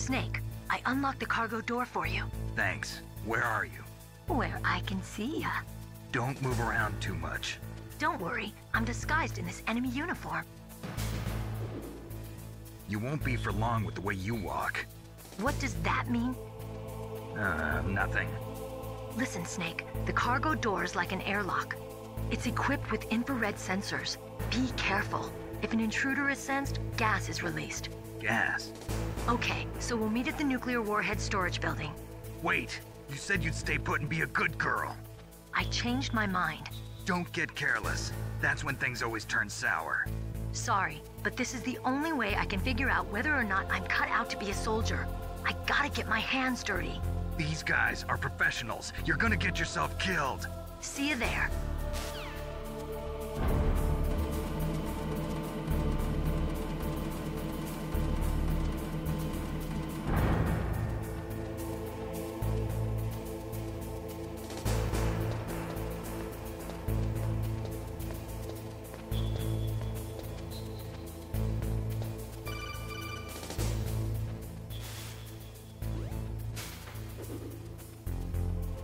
Snake, I unlocked the cargo door for you. Thanks. Where are you? Where I can see ya. Don't move around too much. Don't worry, I'm disguised in this enemy uniform. You won't be for long with the way you walk. What does that mean? Nothing. Listen, Snake, the cargo door is like an airlock. It's equipped with infrared sensors. Be careful. If an intruder is sensed, gas is released. Gas? Okay, so we'll meet at the nuclear warhead storage building. Wait, you said you'd stay put and be a good girl. I changed my mind. Don't get careless. That's when things always turn sour. Sorry, but this is the only way I can figure out whether or not I'm cut out to be a soldier. I gotta get my hands dirty. These guys are professionals. You're gonna get yourself killed. See you there.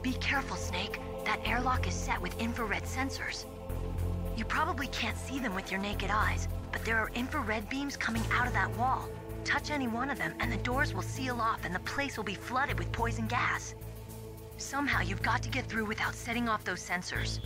Be careful, Snake. That airlock is set with infrared sensors. You probably can't see them with your naked eyes, but there are infrared beams coming out of that wall. Touch any one of them and the doors will seal off and the place will be flooded with poison gas. Somehow you've got to get through without setting off those sensors.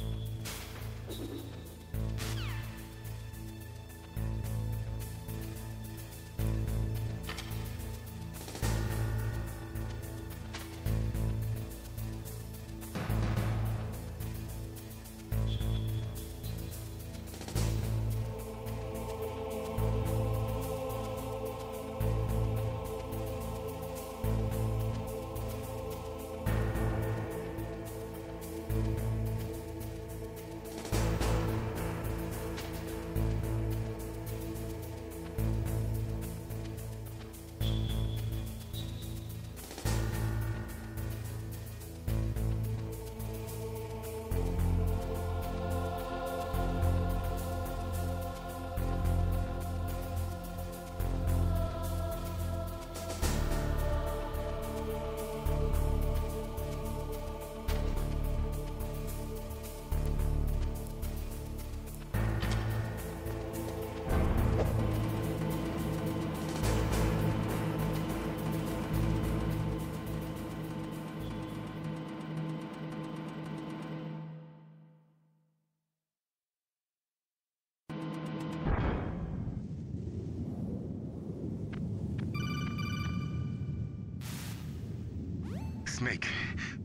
Snake,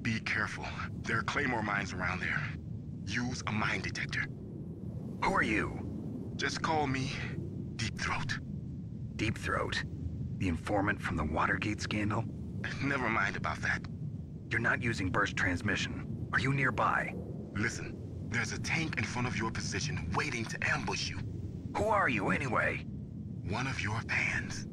be careful. There are claymore mines around there. Use a mine detector. Who are you? Just call me Deep Throat. Deep Throat? The informant from the Watergate scandal? Never mind about that. You're not using burst transmission. Are you nearby? Listen, there's a tank in front of your position waiting to ambush you. Who are you anyway? One of your fans.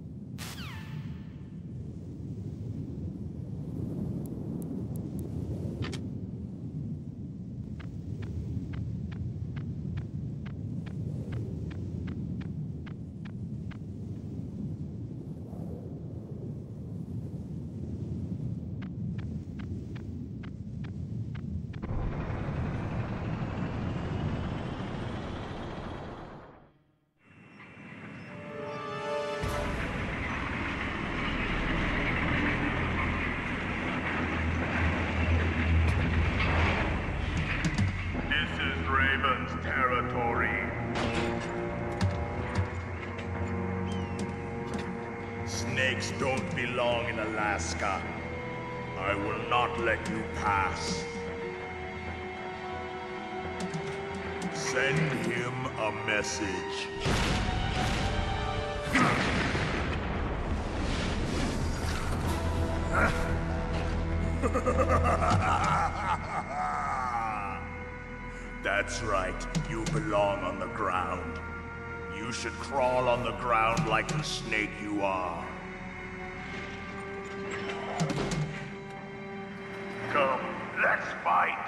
Snakes don't belong in Alaska. I will not let you pass. Send him a message. That's right, you belong on the ground. You should crawl on the ground like the snake you are. Come, let's fight.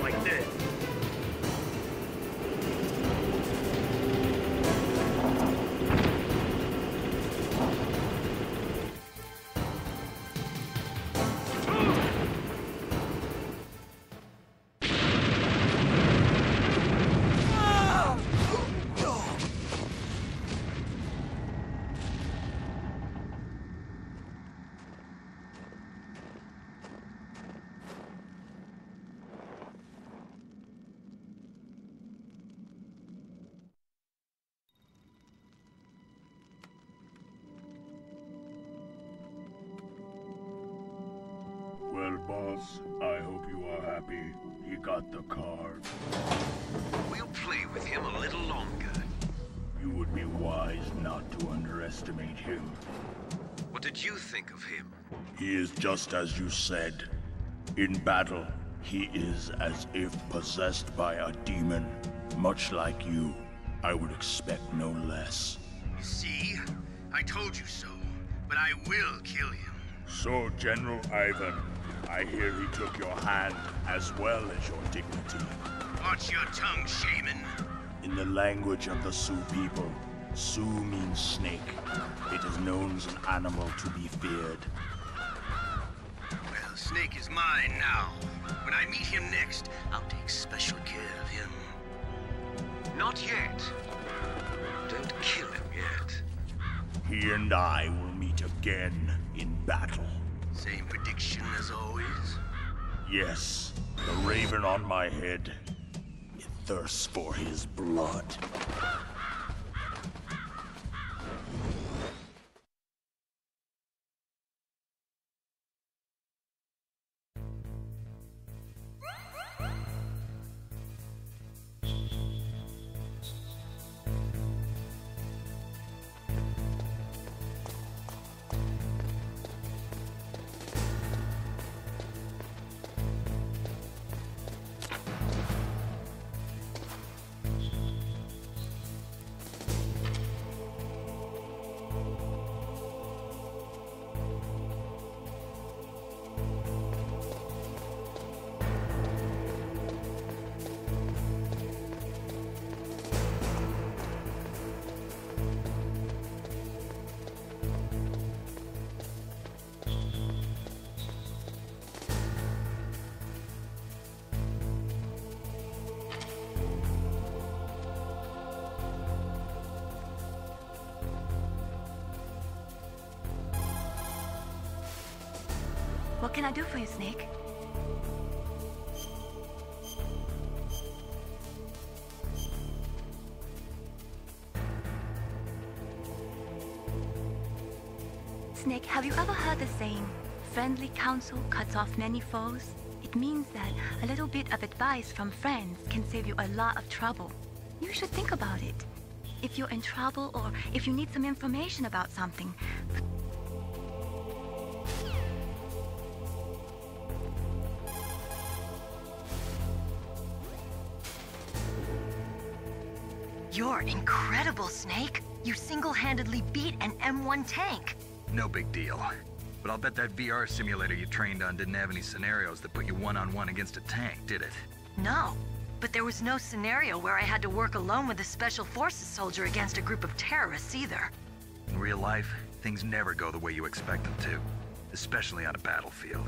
like this. Well, boss, I hope you are happy. He got the card. We'll play with him a little longer. You would be wise not to underestimate him. What did you think of him? He is just as you said. In battle, he is as if possessed by a demon. Much like you, I would expect no less. See? I told you so. But I will kill him. So, General Ivan, I hear he took your hand as well as your dignity. Watch your tongue, shaman. In the language of the Sioux people, Sioux means snake. It is known as an animal to be feared. Well, Snake is mine now. When I meet him next, I'll take special care of him. Not yet. Don't kill him yet. He and I will meet again in battle. Same prediction as always? Yes, the raven on my head. It thirsts for his blood. What can I do for you, Snake? Snake, have you ever heard the saying, friendly counsel cuts off many foes? It means that a little bit of advice from friends can save you a lot of trouble. You should think about it. If you're in trouble or if you need some information about something, you're incredible, Snake. You single-handedly beat an M1 tank. No big deal. But I'll bet that VR simulator you trained on didn't have any scenarios that put you one-on-one against a tank, did it? No, but there was no scenario where I had to work alone with a Special Forces soldier against a group of terrorists either. In real life, things never go the way you expect them to. Especially on a battlefield.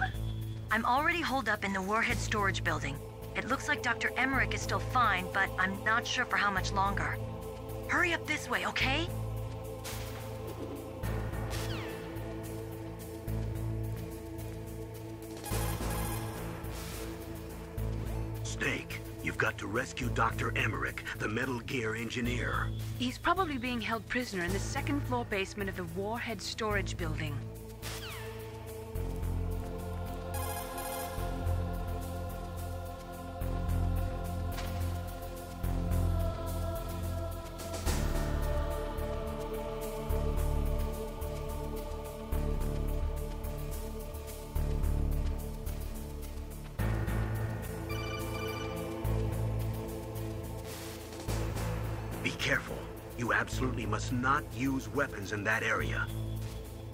I'm already holed up in the Warhead storage building. It looks like Dr. Emmerich is still fine, but I'm not sure for how much longer. Hurry up this way, okay? Snake, you've got to rescue Dr. Emmerich, the Metal Gear engineer. He's probably being held prisoner in the second-floor basement of the Warhead storage building. Be careful. You absolutely must not use weapons in that area.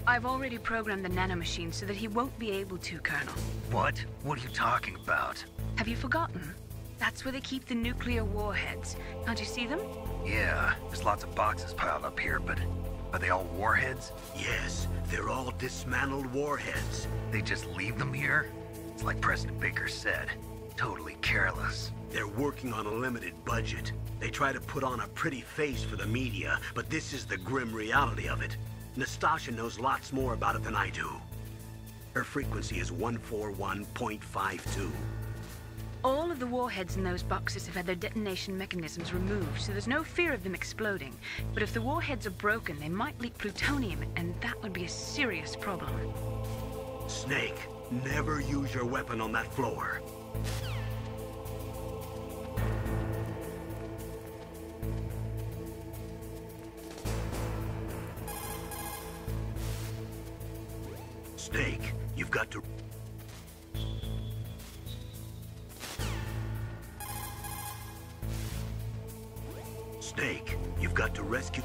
I've already programmed the nanomachine so that he won't be able to, Colonel. What? What are you talking about? Have you forgotten? That's where they keep the nuclear warheads. Can't you see them? Yeah, there's lots of boxes piled up here, but are they all warheads? Yes, they're all dismantled warheads. They just leave them here? It's like President Baker said. Totally careless. They're working on a limited budget. They try to put on a pretty face for the media, but this is the grim reality of it. Nastasha knows lots more about it than I do. Her frequency is 141.52. All of the warheads in those boxes have had their detonation mechanisms removed, so there's no fear of them exploding. But if the warheads are broken, they might leak plutonium, and that would be a serious problem. Snake, never use your weapon on that floor. Snake, you've got to... Snake, you've got to rescue...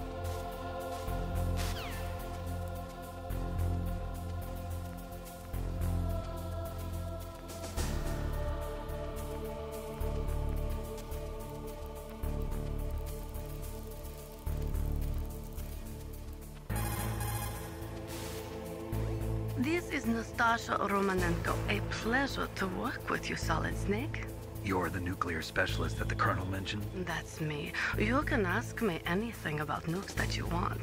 This is Nastasha Romanenko. A pleasure to work with you, Solid Snake. You're the nuclear specialist that the Colonel mentioned? That's me. You can ask me anything about nukes that you want.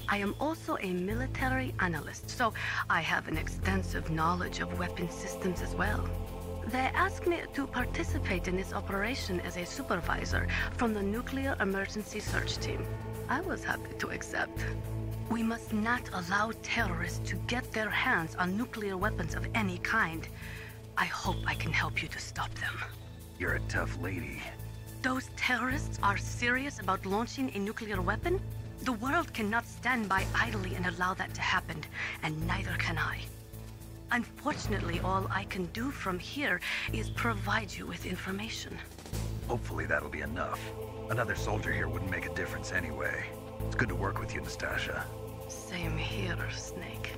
I am also a military analyst, so I have an extensive knowledge of weapon systems as well. They asked me to participate in this operation as a supervisor from the Nuclear Emergency Search Team. I was happy to accept. We must not allow terrorists to get their hands on nuclear weapons of any kind. I hope I can help you to stop them. You're a tough lady. Those terrorists are serious about launching a nuclear weapon? The world cannot stand by idly and allow that to happen, and neither can I. Unfortunately, all I can do from here is provide you with information. Hopefully that'll be enough. Another soldier here wouldn't make a difference anyway. It's good to work with you, Nastasha. Same here, Snake.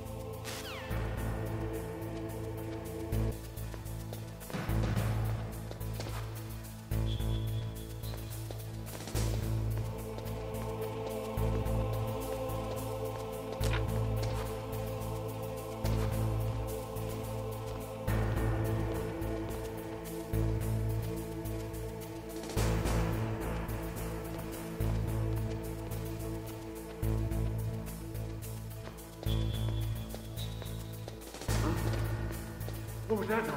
What was that noise?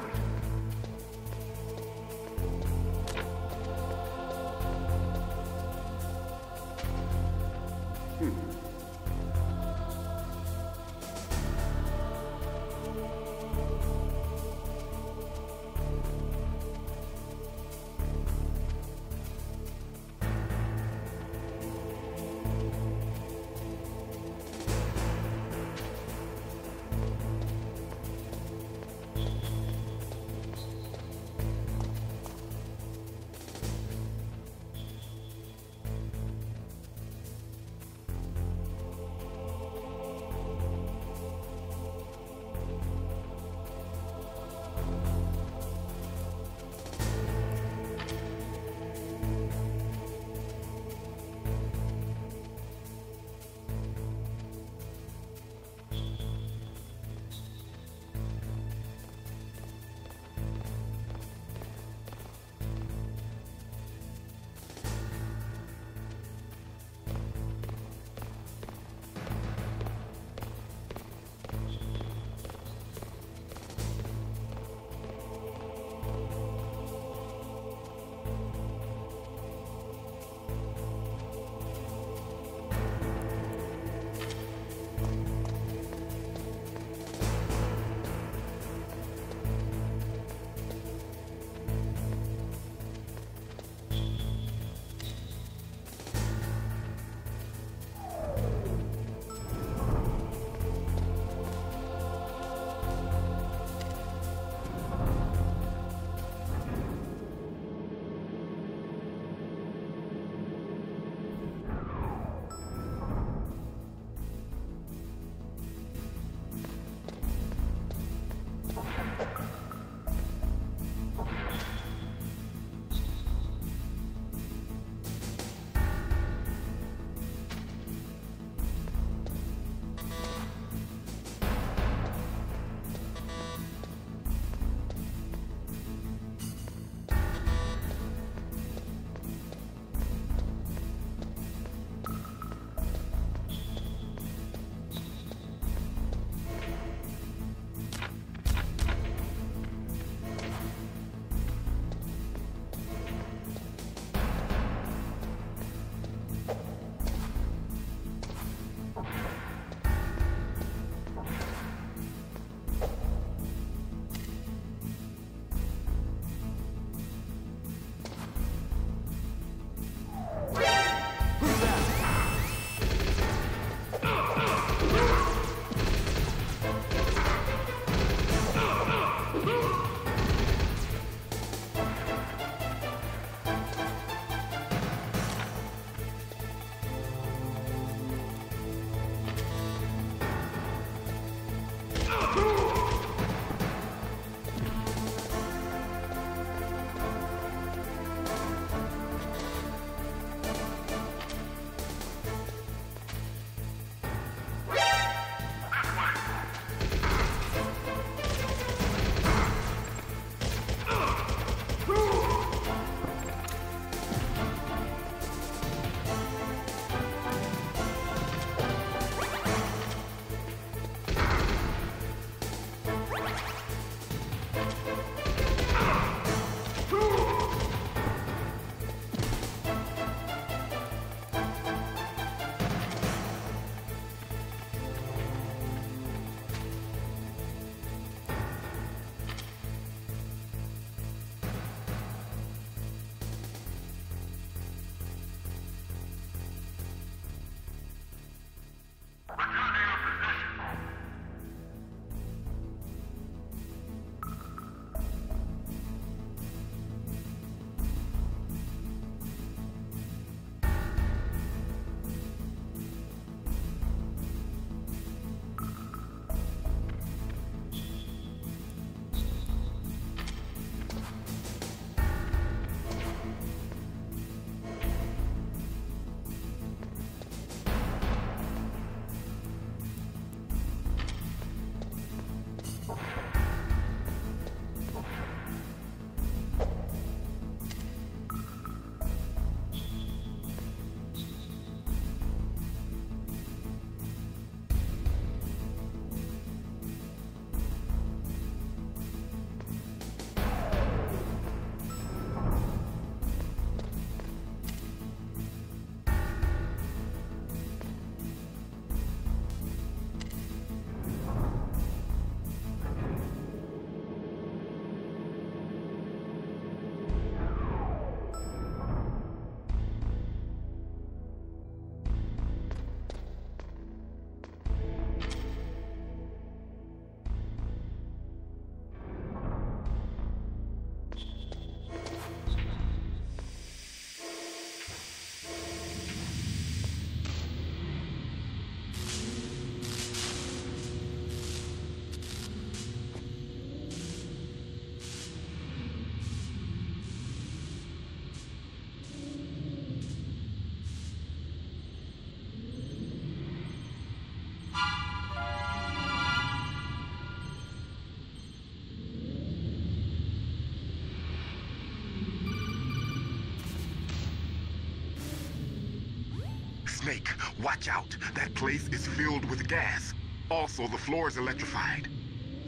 Snake, watch out. That place is filled with gas. Also, the floor is electrified.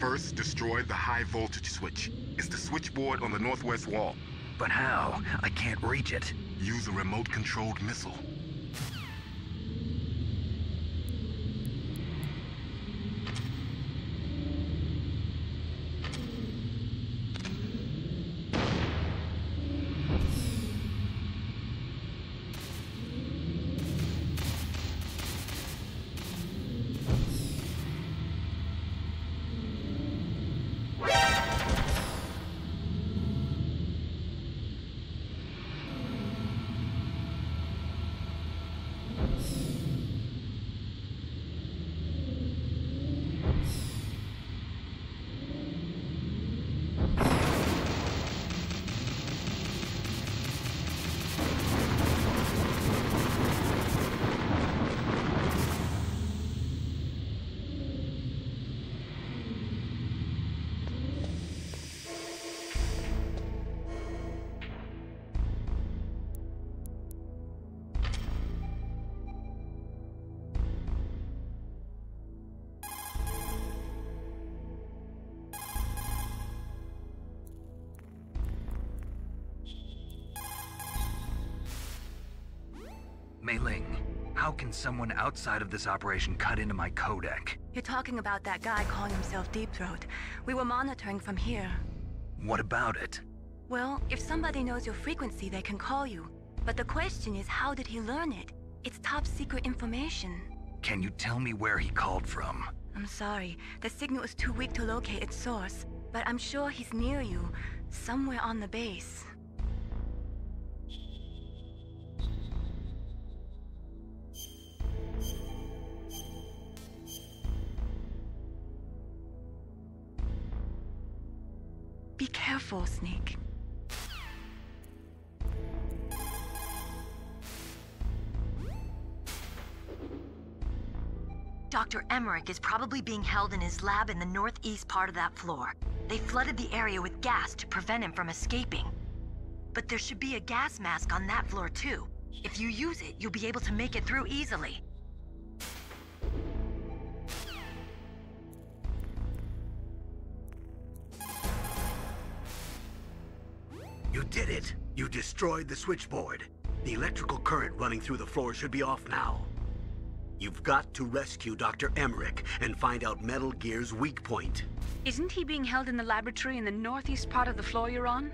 First, destroy the high voltage switch. It's the switchboard on the northwest wall. But how? I can't reach it. Use a remote-controlled missile. Mei Ling, how can someone outside of this operation cut into my codec? You're talking about that guy calling himself Deep Throat. We were monitoring from here. What about it? Well, if somebody knows your frequency, they can call you. But the question is, how did he learn it? It's top secret information. Can you tell me where he called from? I'm sorry. The signal is too weak to locate its source. But I'm sure he's near you, somewhere on the base. Be careful, Snake. Dr. Emmerich is probably being held in his lab in the northeast part of that floor. They flooded the area with gas to prevent him from escaping. But there should be a gas mask on that floor too. If you use it, you'll be able to make it through easily. You did it. You destroyed the switchboard. The electrical current running through the floor should be off now. You've got to rescue Dr. Emmerich and find out Metal Gear's weak point. Isn't he being held in the laboratory in the northeast part of the floor you're on?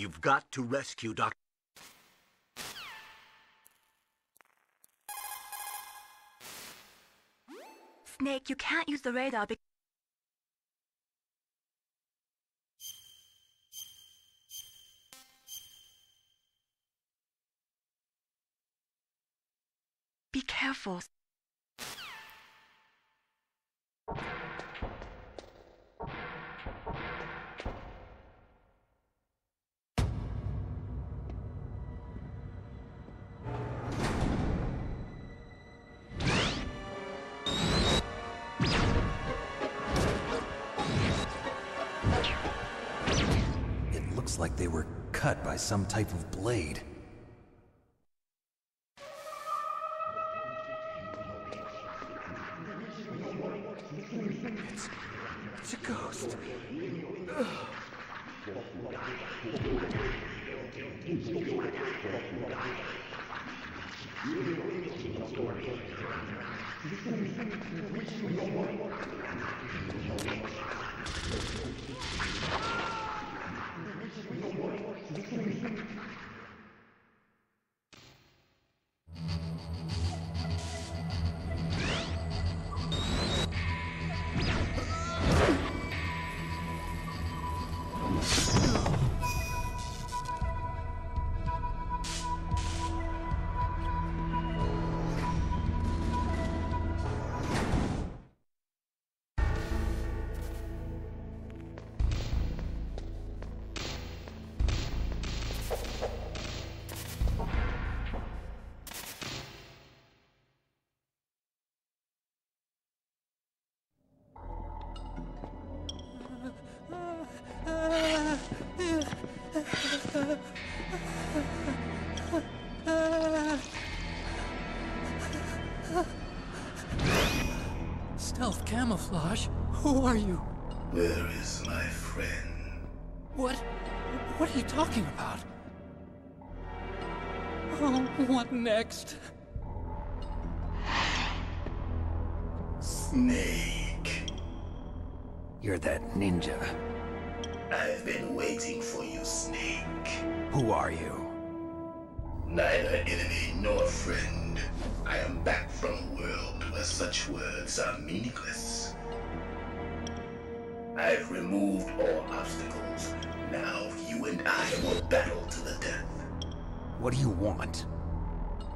You've got to rescue Dr. Snake, you can't use the radar because... Be careful. It looks like they were cut by some type of blade. It's a ghost. Stealth camouflage? Who are you? Where is my friend? What are you talking about? Oh, what next? Snake. You're that ninja. I've been waiting for you, Snake. Who are you? Neither enemy nor friend. I am back from a world where such words are meaningless. I've removed all obstacles. Now you and I will battle to the death. What do you want?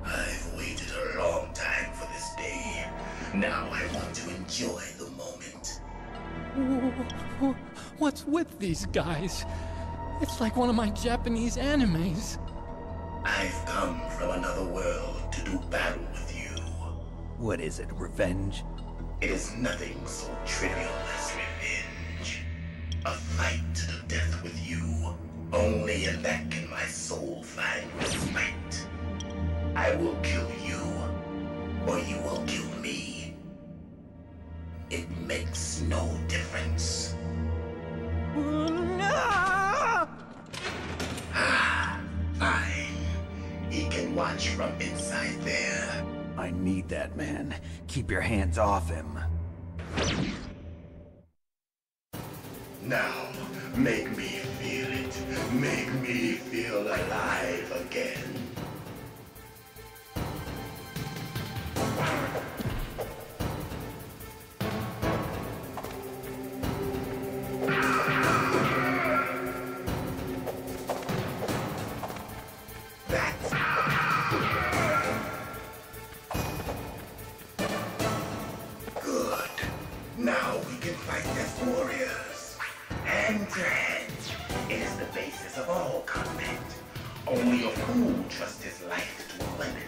I've waited a long time for this day. Now I want to enjoy the moment. What's with these guys? It's like one of my Japanese animes. I've come from another world to do battle with you. What is it, revenge? It is nothing so trivial as revenge. A fight to the death with you. Only in that can my soul find respite. I will kill you, or you will kill me. It makes no difference. Fine. He can watch from inside there. I need that man. Keep your hands off him. Now, make me feel it. Make me feel alive again. Now we can fight as warriors. Hand to hand. It is the basis of all combat. Only a fool trusts his life to a weapon.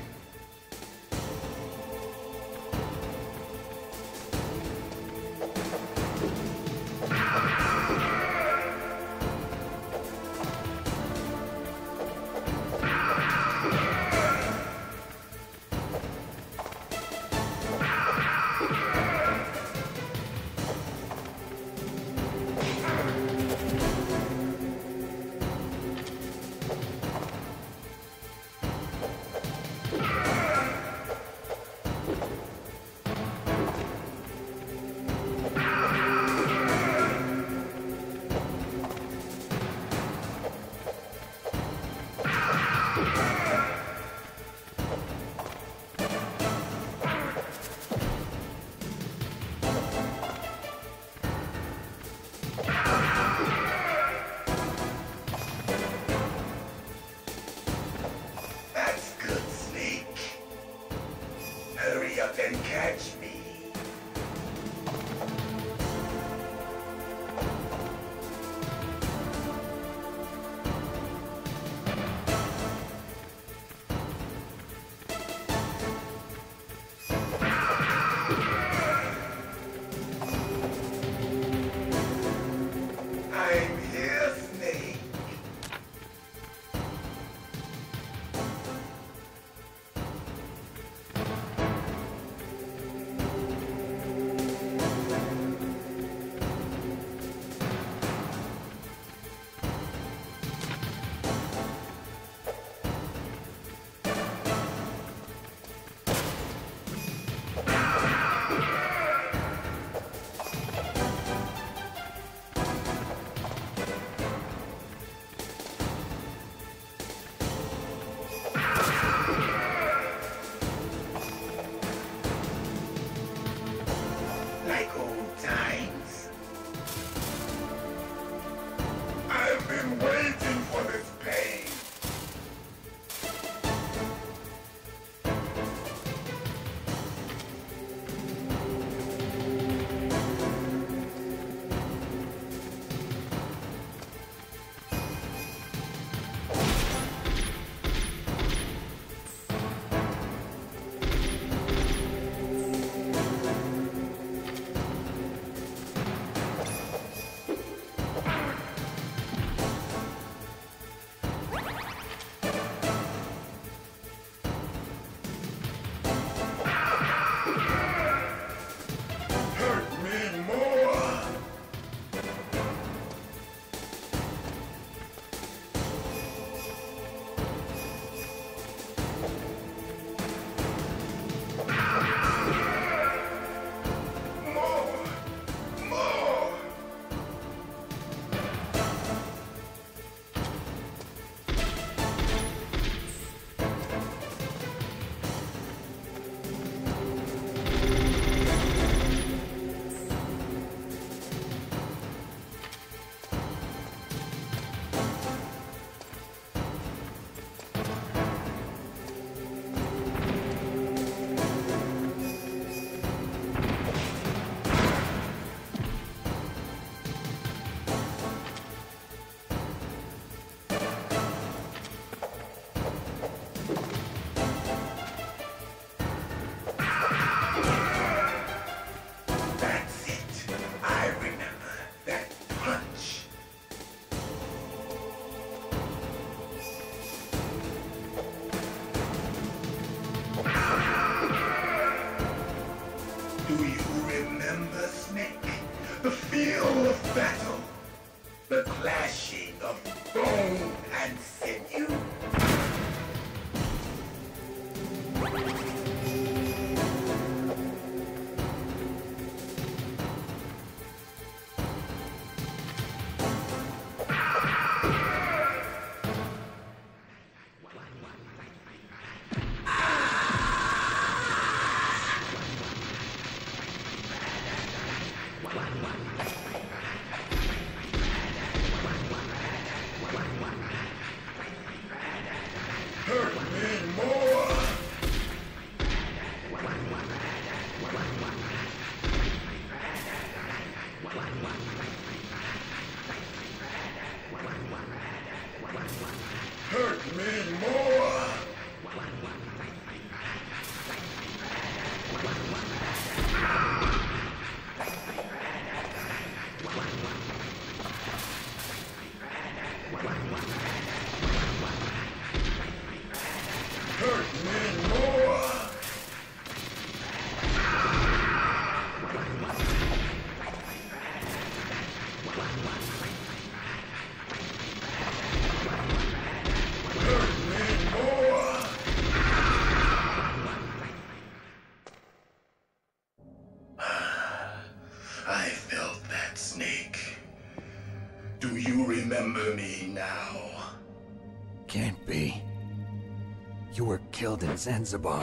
That's good, Snake. Hurry up and catch me. I'm here, Snake. Like old times. I've been waiting for this pain. Hurt me more. More. That's it. I remember that punch. Do you remember, Snake? The feel of battle. The clashing of bone and sinew. Hurt me more. Hurt me more. Hurt me more. Hurt me more. I felt that, Snake. Do you remember me now? Can't be. You were killed in Zanzibar.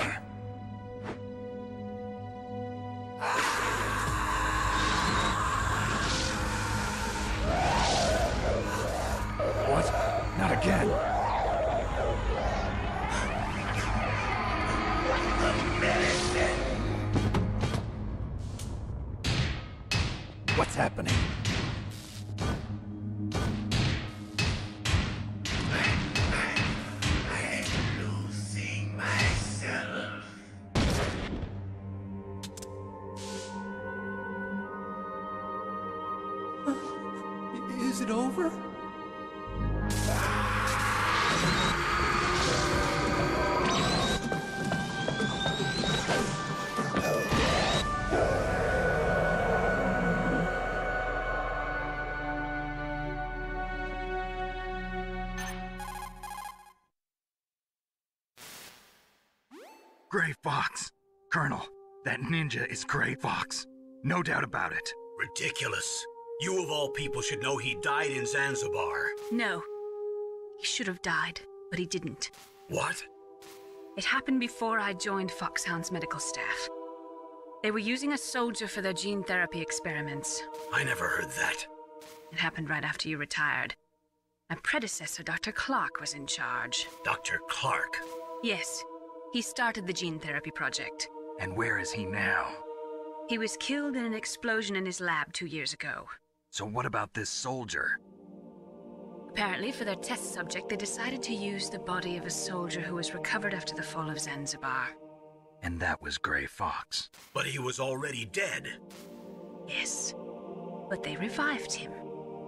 What? Not again. What's happening? I'm losing myself. Is it over? Gray Fox. Colonel, that ninja is Gray Fox. No doubt about it. Ridiculous. You of all people should know he died in Zanzibar. No. He should have died, but he didn't. What? It happened before I joined Foxhound's medical staff. They were using a soldier for their gene therapy experiments. I never heard that. It happened right after you retired. My predecessor, Dr. Clark, was in charge. Dr. Clark? Yes. He started the gene therapy project. And where is he now? He was killed in an explosion in his lab 2 years ago. So what about this soldier? Apparently, for their test subject, they decided to use the body of a soldier who was recovered after the fall of Zanzibar. And that was Gray Fox. But he was already dead. Yes. But they revived him.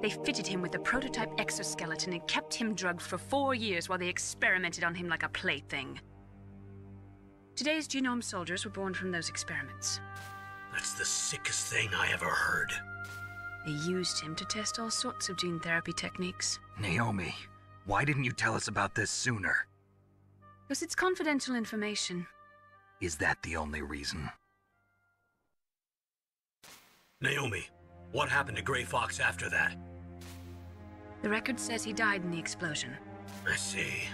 They fitted him with a prototype exoskeleton and kept him drugged for 4 years while they experimented on him like a plaything. Today's genome soldiers were born from those experiments. That's the sickest thing I ever heard. They used him to test all sorts of gene therapy techniques. Naomi, why didn't you tell us about this sooner? Because it's confidential information. Is that the only reason? Naomi, what happened to Gray Fox after that? The record says he died in the explosion. I see.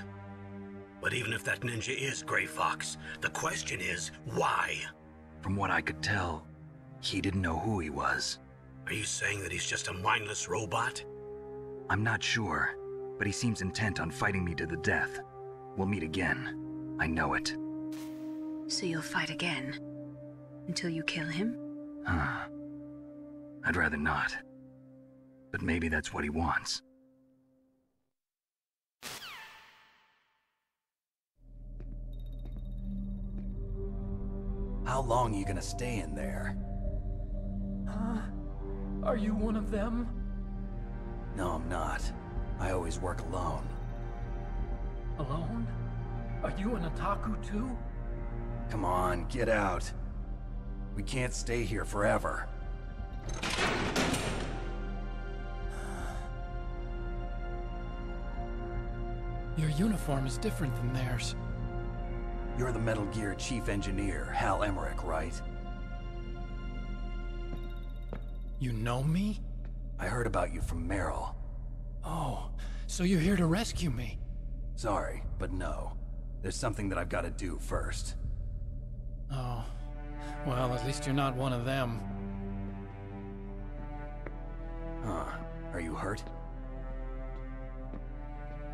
But even if that ninja is Gray Fox, the question is, why? From what I could tell, he didn't know who he was. Are you saying that he's just a mindless robot? I'm not sure, but he seems intent on fighting me to the death. We'll meet again. I know it. So you'll fight again? Until you kill him? I'd rather not. But maybe that's what he wants. How long are you gonna stay in there? Huh? Are you one of them? No, I'm not. I always work alone. Alone? Are you an otaku too? Come on, get out. We can't stay here forever. Your uniform is different than theirs. You're the Metal Gear Chief Engineer, Hal Emmerich, right? You know me? I heard about you from Meryl. Oh, so you're here to rescue me? Sorry, but no. There's something that I've got to do first. Oh. Well, at least you're not one of them. Huh. Are you hurt?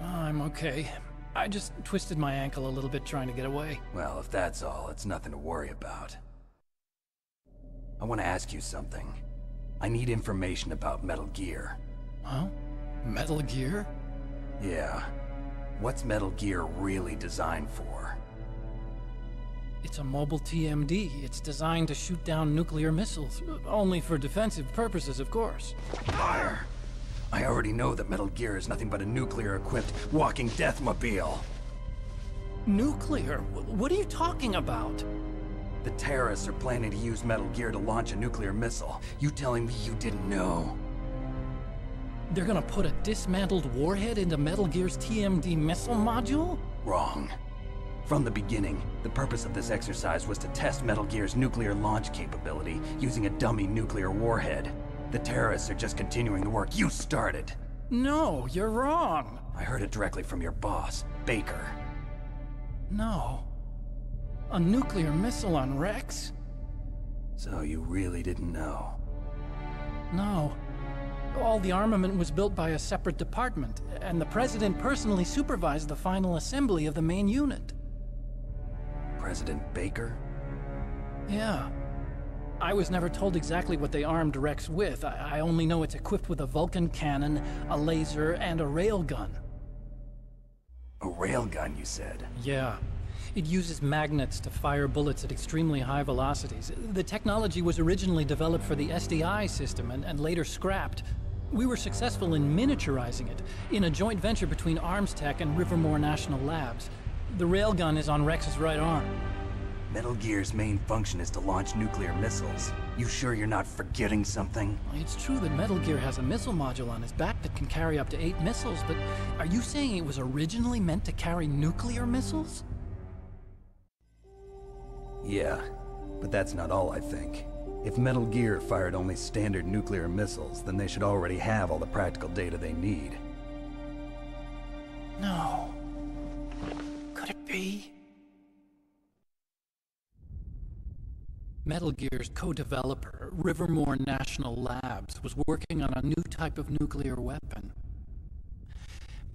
I'm okay. I just twisted my ankle a little bit trying to get away. Well, if that's all, it's nothing to worry about. I want to ask you something. I need information about Metal Gear. Huh? Metal Gear? Yeah. What's Metal Gear really designed for? It's a mobile TMD. It's designed to shoot down nuclear missiles. Only for defensive purposes, of course. Fire! I already know that Metal Gear is nothing but a nuclear-equipped walking deathmobile. Nuclear? What are you talking about? The terrorists are planning to use Metal Gear to launch a nuclear missile. You telling me you didn't know? They're gonna put a dismantled warhead into Metal Gear's TMD missile module? Wrong. From the beginning, the purpose of this exercise was to test Metal Gear's nuclear launch capability using a dummy nuclear warhead. The terrorists are just continuing the work you started. No, you're wrong. I heard it directly from your boss, Baker. No. A nuclear missile on Rex? So you really didn't know? No. All the armament was built by a separate department, and the President personally supervised the final assembly of the main unit. President Baker? Yeah. I was never told exactly what they armed Rex with. I only know it's equipped with a Vulcan cannon, a laser, and a railgun. A railgun, you said? Yeah. It uses magnets to fire bullets at extremely high velocities. The technology was originally developed for the SDI system and later scrapped. We were successful in miniaturizing it, in a joint venture between Armstech and Rivermore National Labs. The railgun is on Rex's right arm. Metal Gear's main function is to launch nuclear missiles. You sure you're not forgetting something? It's true that Metal Gear has a missile module on his back that can carry up to 8 missiles, but are you saying it was originally meant to carry nuclear missiles? Yeah, but that's not all I think. If Metal Gear fired only standard nuclear missiles, then they should already have all the practical data they need. No. Could it be? Metal Gear's co-developer, Rivermore National Labs, was working on a new type of nuclear weapon.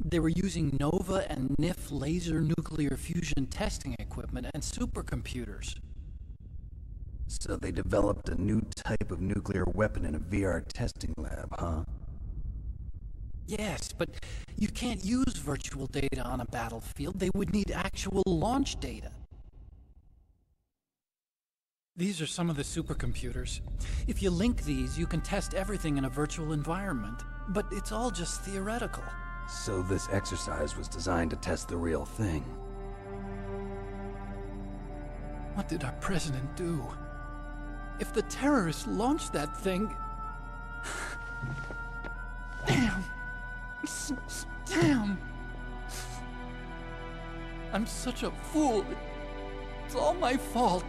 They were using NOVA and NIF laser nuclear fusion testing equipment and supercomputers. So they developed a new type of nuclear weapon in a VR testing lab, huh? Yes, but you can't use virtual data on a battlefield. They would need actual launch data. These are some of the supercomputers. If you link these, you can test everything in a virtual environment. But it's all just theoretical. So this exercise was designed to test the real thing. What did our president do? If the terrorists launched that thing... Damn! Damn! I'm such a fool. It's all my fault.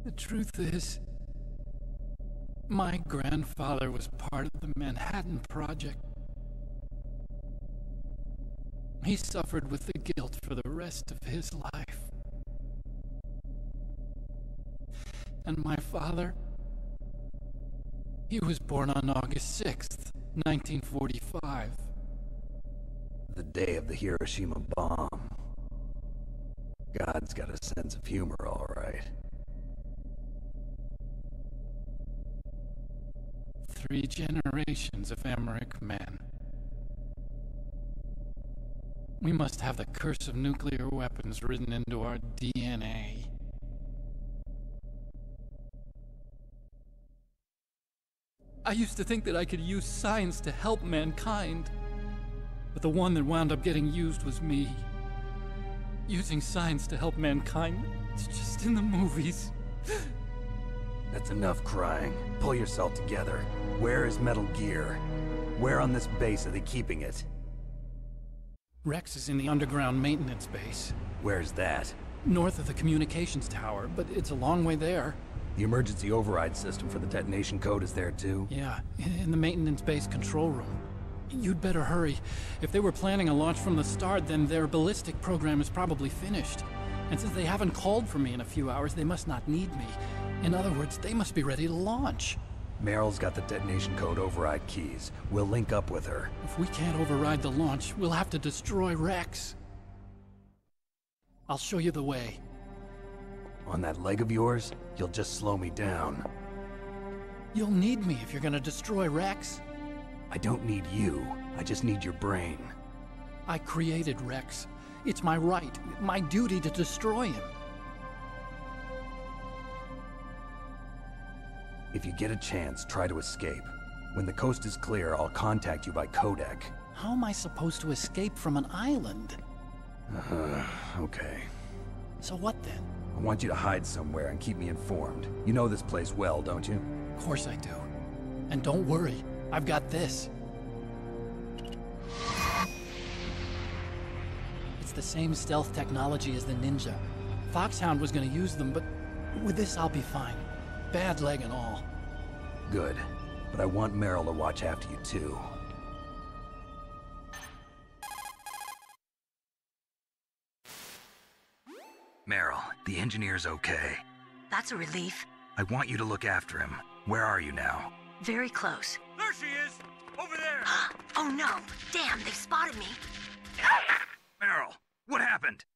The truth is, my grandfather was part of the Manhattan Project. He suffered with the guilt for the rest of his life. And my father, he was born on August 6th, 1945. The day of the Hiroshima bomb. God's got a sense of humor, all right. 3 generations of Emmerich men. We must have the curse of nuclear weapons written into our DNA. I used to think that I could use science to help mankind, but the one that wound up getting used was me. Using science to help mankind, it's just in the movies. That's enough crying. Pull yourself together. Where is Metal Gear? Where on this base are they keeping it? Rex is in the underground maintenance base. Where's that? North of the communications tower, but it's a long way there. The emergency override system for the detonation code is there too? Yeah, in the maintenance base control room. You'd better hurry. If they were planning a launch from the start, then their ballistic program is probably finished. And since they haven't called for me in a few hours, they must not need me. In other words, they must be ready to launch. Meryl's got the detonation code override keys. We'll link up with her. If we can't override the launch, we'll have to destroy Rex. I'll show you the way. On that leg of yours, you'll just slow me down. You'll need me if you're gonna destroy Rex. I don't need you. I just need your brain. I created Rex. It's my right, my duty to destroy him. If you get a chance, try to escape. When the coast is clear, I'll contact you by codec. How am I supposed to escape from an island? Okay. So what then? I want you to hide somewhere and keep me informed. You know this place well, don't you? Of course I do. And don't worry, I've got this. It's the same stealth technology as the Ninja. Foxhound was gonna use them, but with this I'll be fine. Bad leg and all. Good. But I want Meryl to watch after you too. engineer's okay. That's a relief. I want you to look after him. Where are you now? Very close. There she is! Over there! Oh no! Damn, they've spotted me! Meryl, what happened?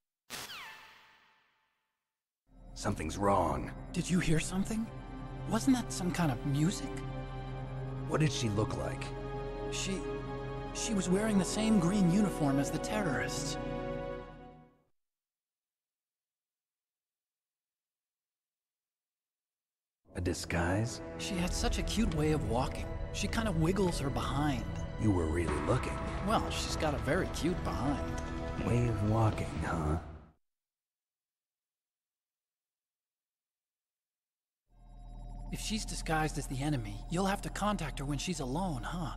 Something's wrong. Did you hear something? Wasn't that some kind of music? What did she look like? She was wearing the same green uniform as the terrorists. A disguise? She had such a cute way of walking. She kind of wiggles her behind. You were really looking. Well, she's got a very cute behind. Way of walking, huh? If she's disguised as the enemy, you'll have to contact her when she's alone, huh?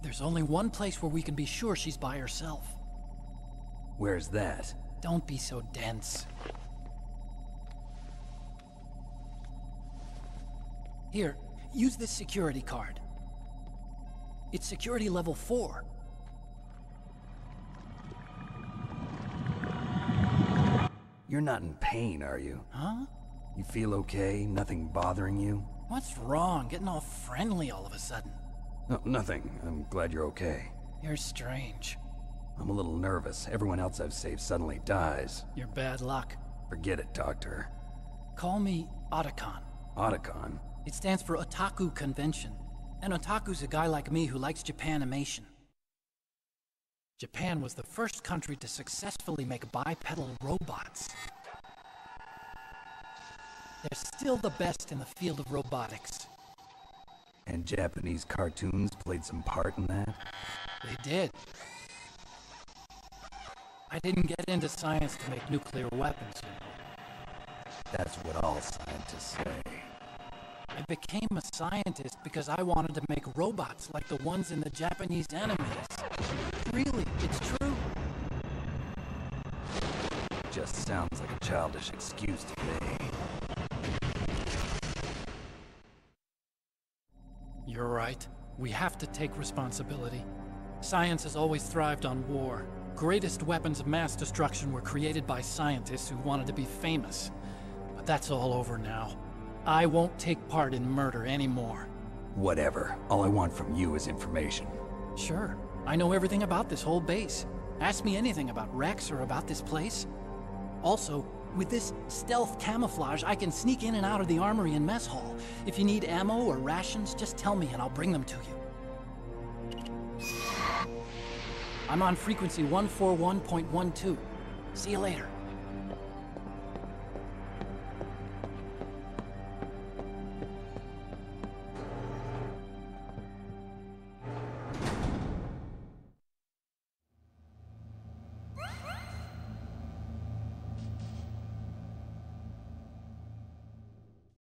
There's only one place where we can be sure she's by herself. Where's that? Don't be so dense. Here, use this security card. It's security level 4. You're not in pain, are you? Huh? You feel okay? Nothing bothering you? What's wrong? Getting all friendly all of a sudden. No, nothing. I'm glad you're okay. You're strange. I'm a little nervous. Everyone else I've saved suddenly dies. You're bad luck. Forget it, Doctor. Call me Otacon. Otacon? It stands for Otaku Convention. An otaku's a guy like me who likes Japanimation. Japan was the first country to successfully make bipedal robots. They're still the best in the field of robotics. And Japanese cartoons played some part in that? They did. I didn't get into science to make nuclear weapons, you know. That's what all scientists say. I became a scientist because I wanted to make robots like the ones in the Japanese animes. Really, it's true. Just sounds like a childish excuse to me. You're right. We have to take responsibility. Science has always thrived on war. Greatest weapons of mass destruction were created by scientists who wanted to be famous. But that's all over now. I won't take part in murder anymore. Whatever. All I want from you is information. Sure. I know everything about this whole base. Ask me anything about Rex or about this place. Also, with this stealth camouflage, I can sneak in and out of the armory and mess hall. If you need ammo or rations, just tell me and I'll bring them to you. I'm on frequency 141.12. See you later.